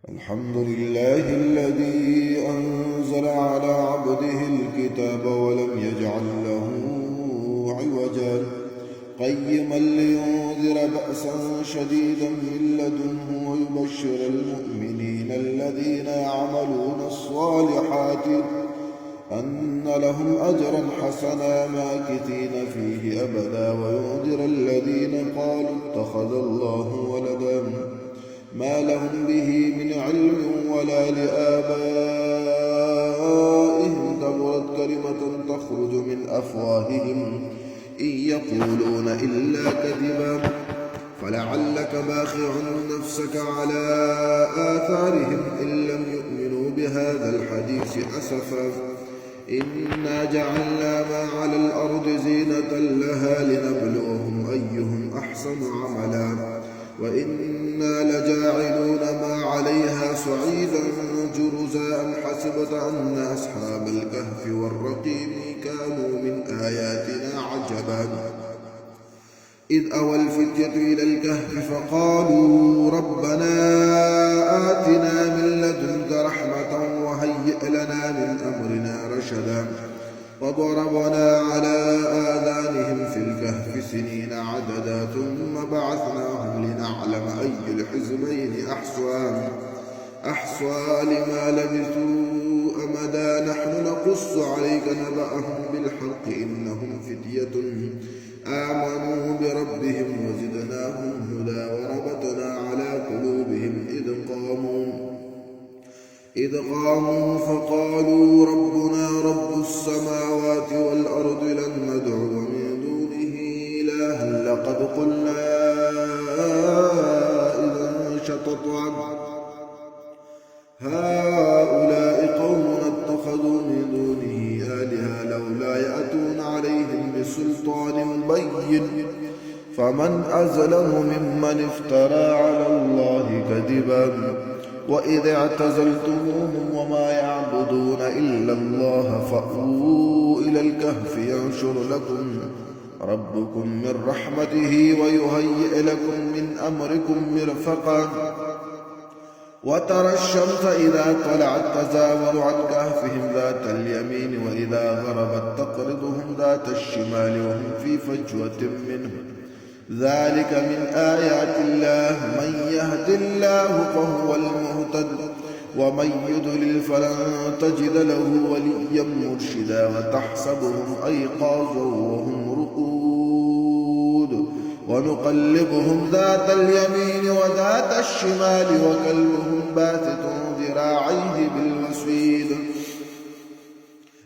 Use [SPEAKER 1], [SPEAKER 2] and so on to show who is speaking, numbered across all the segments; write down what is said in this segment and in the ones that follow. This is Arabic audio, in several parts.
[SPEAKER 1] الحمد لله الذي أنزل على عبده الكتاب ولم يجعل له عوجا قيما لينذر بأسا شديدا من لدنه ويبشر المؤمنين الذين يعملون الصالحات أن لهم أجرا حسنا ماكثين فيه أبدا وينذر الذين قالوا اتخذ الله ولدا ما لهم به من علم ولا لآبائهم كبرت كلمة تخرج من أفواههم إن يقولون إلا كذبا فلعلك باخع نفسك على آثارهم إن لم يؤمنوا بهذا الحديث أسفا إنا جعلنا ما على الأرض زينة لها لنبلوهم أيهم أحسن عملا وإنا لجاعلون ما عليها صعيدا جرزا أم حسبت أن أصحاب الكهف والرقيم كانوا من آياتنا عجبا إذ أوى الفتية إلى الكهف فقالوا ربنا آتنا من لدنك رحمة وهيئ لنا من أمرنا رشدا وضربنا على آذانهم في الكهف سنين عددا ثم بعثناهم لنعلم أي الحزبين أحصى لما لبثوا أمدا نحن نقص عليك نبأهم بالحق إنهم فتية آمنوا بربهم وزدناهم هدى وربطنا على قلوبهم إذ قاموا فقالوا ربنا رب السماوات والأرض لن ندعو من دونه إلها لقد قلنا إذا شططا هؤلاء قوم اتخذوا من دونه آلهة لولا يأتون عليهم بسلطان بين فمن أظلم ممن افترى على الله كذبا وإذ اعتزلتموهم وما يعبدون إلا الله فأووا إلى الكهف ينشر لكم ربكم من رحمته ويهيئ لكم من أمركم مرفقا وترى الشمس إذا طلعت تزاور عن كهفهم ذات اليمين وإذا غربت تقرضهم ذات الشمال وهم في فجوة منه ذلك من آيات الله من يهد الله فهو المهتد ومن يضلل فلن تجد له وليا مرشدا وتحسبهم أيقاظا وهم رقود ونقلبهم ذات اليمين وذات الشمال وكلبهم باسط ذراعيه بالوسيد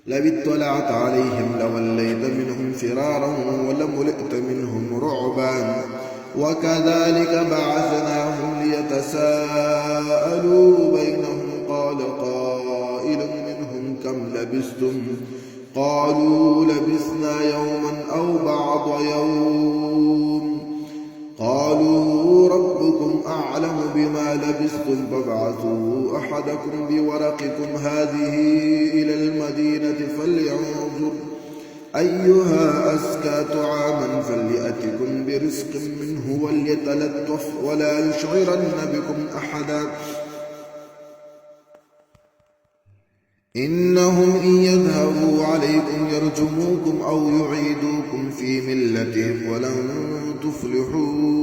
[SPEAKER 1] لو اطلعت عليهم لوليت منهم فرارا ولملئت منهم رعبا وكذلك بعثناهم ليتساءلوا بينهم قال قائل منهم كم لبثتم قالوا لبثنا يوما أو بعض يوم قالوا ربكم أعلم بما لبثتم فابعثوا أحدكم بورقكم هذه إلى المدينة فلينظر أيها أزكى طعاما فليأتكم برزق منه وليتلطف ولا يشعرن بكم أحدا إنهم إن يظهروا عليكم يرجموكم أو يعيدوكم في ملتهم ولن تفلحوا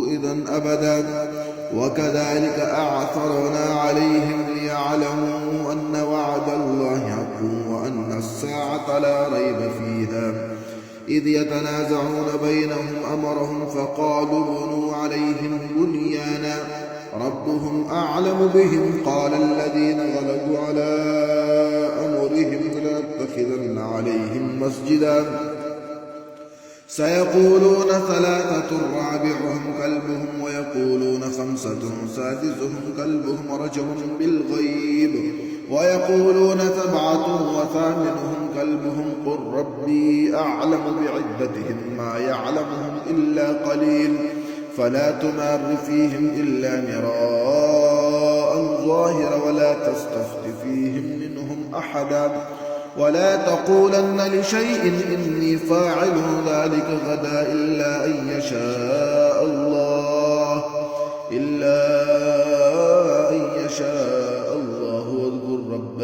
[SPEAKER 1] إذا أبدا وكذلك أعثرنا عليهم ليعلموا أن وعد الله حق وأن الساعة لا ريب فيها إذ يتنازعون بينهم أمرهم فقالوا بنوا عليهم بنيانا ربهم أعلم بهم قال الذين غلبوا على أمرهم لنتخذن عليهم مسجدا سيقولون ثلاثة رابعهم كلبهم ويقولون خمسة سادسهم كلبهم رجم بالغيب ويقولون سبعة وثامنهم كلبهم قل ربي أعلم بعدتهم ما يعلمهم إلا قليل فلا تمار فيهم إلا مراء ظاهرا ولا تستفت فيهم منهم أحدا ولا تقولن لشيء إني فاعل ذلك غدا إلا أن يشاء الله إلا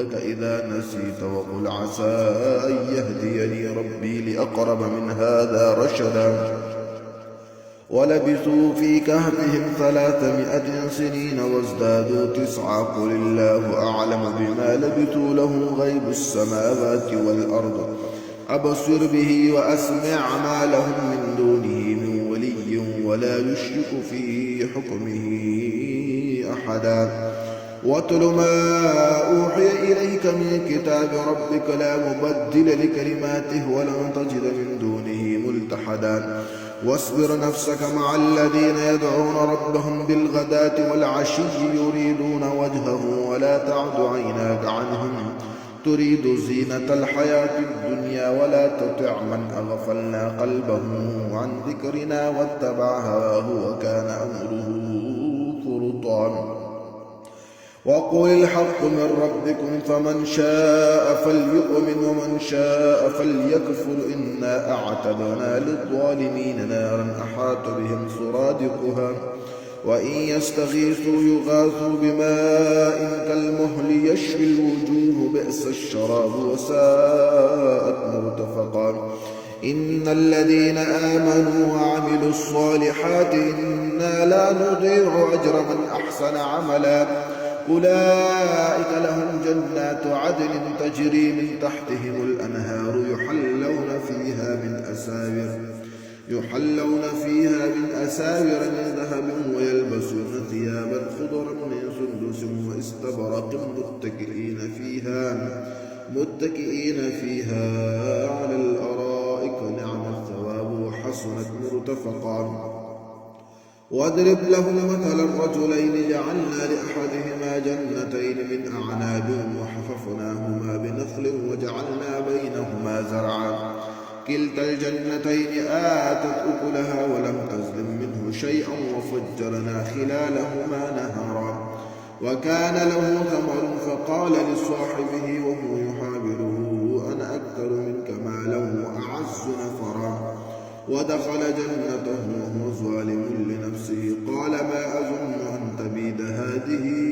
[SPEAKER 1] ربك إذا نسيت وقل عسى أن يهديني ربي لأقرب من هذا رشدا ولبثوا في كهفهم 300 سنين وازدادوا 9 قل الله أعلم بما لبثوا له غيب السماوات والأرض أبصر به وأسمع ما لهم من دونه من ولي ولا يشرك في حكمه أحدا واتل ما أوحي إليك من كتاب ربك لا مبدل لكلماته ولن تجد من دونه ملتحدا واصبر نفسك مع الذين يدعون ربهم بالغداة والعشي يريدون وجهه ولا تعد عيناك عنهم تريد زينة الحياة الدنيا ولا تطع من أغفلنا قلبه عن ذكرنا واتبع هواه وكان أمره فرطا وقل الحق من ربكم فمن شاء فليؤمن ومن شاء فليكفر إنا أعتدنا للظالمين نارا أحاط بهم سرادقها وإن يستغيثوا يغاثوا بماء كالمهل يشوي الوجوه بئس الشراب وساءت مرتفقا إن الذين آمنوا وعملوا الصالحات إنا لا نضيع أجر من أحسن عملا أولئك لهم جنات عدن تجري من تحتهم الأنهار يحلون فيها من أساور من ذهب ويلبسون ثيابا خضرا من سندس واستبرق متكئين فيها على الأرائك نعم الثواب وحسنت مرتفقا واضرب لهم مثلا الرجلين جعلنا لأحدهما جنتين من أعناب وحففناهما بنخل وجعلنا بينهما زرعا كلتا الجنتين آتت أكلها ولم تظلم منه شيئا وفجرنا خلالهما نهرا وكان له ثمر فقال لصاحبه وهو يحاوره أنا أكثر منك مالا وأعز نفرا ودخل جنته وهو ظالم لنفسه قال ما أظن أن تبيد هذه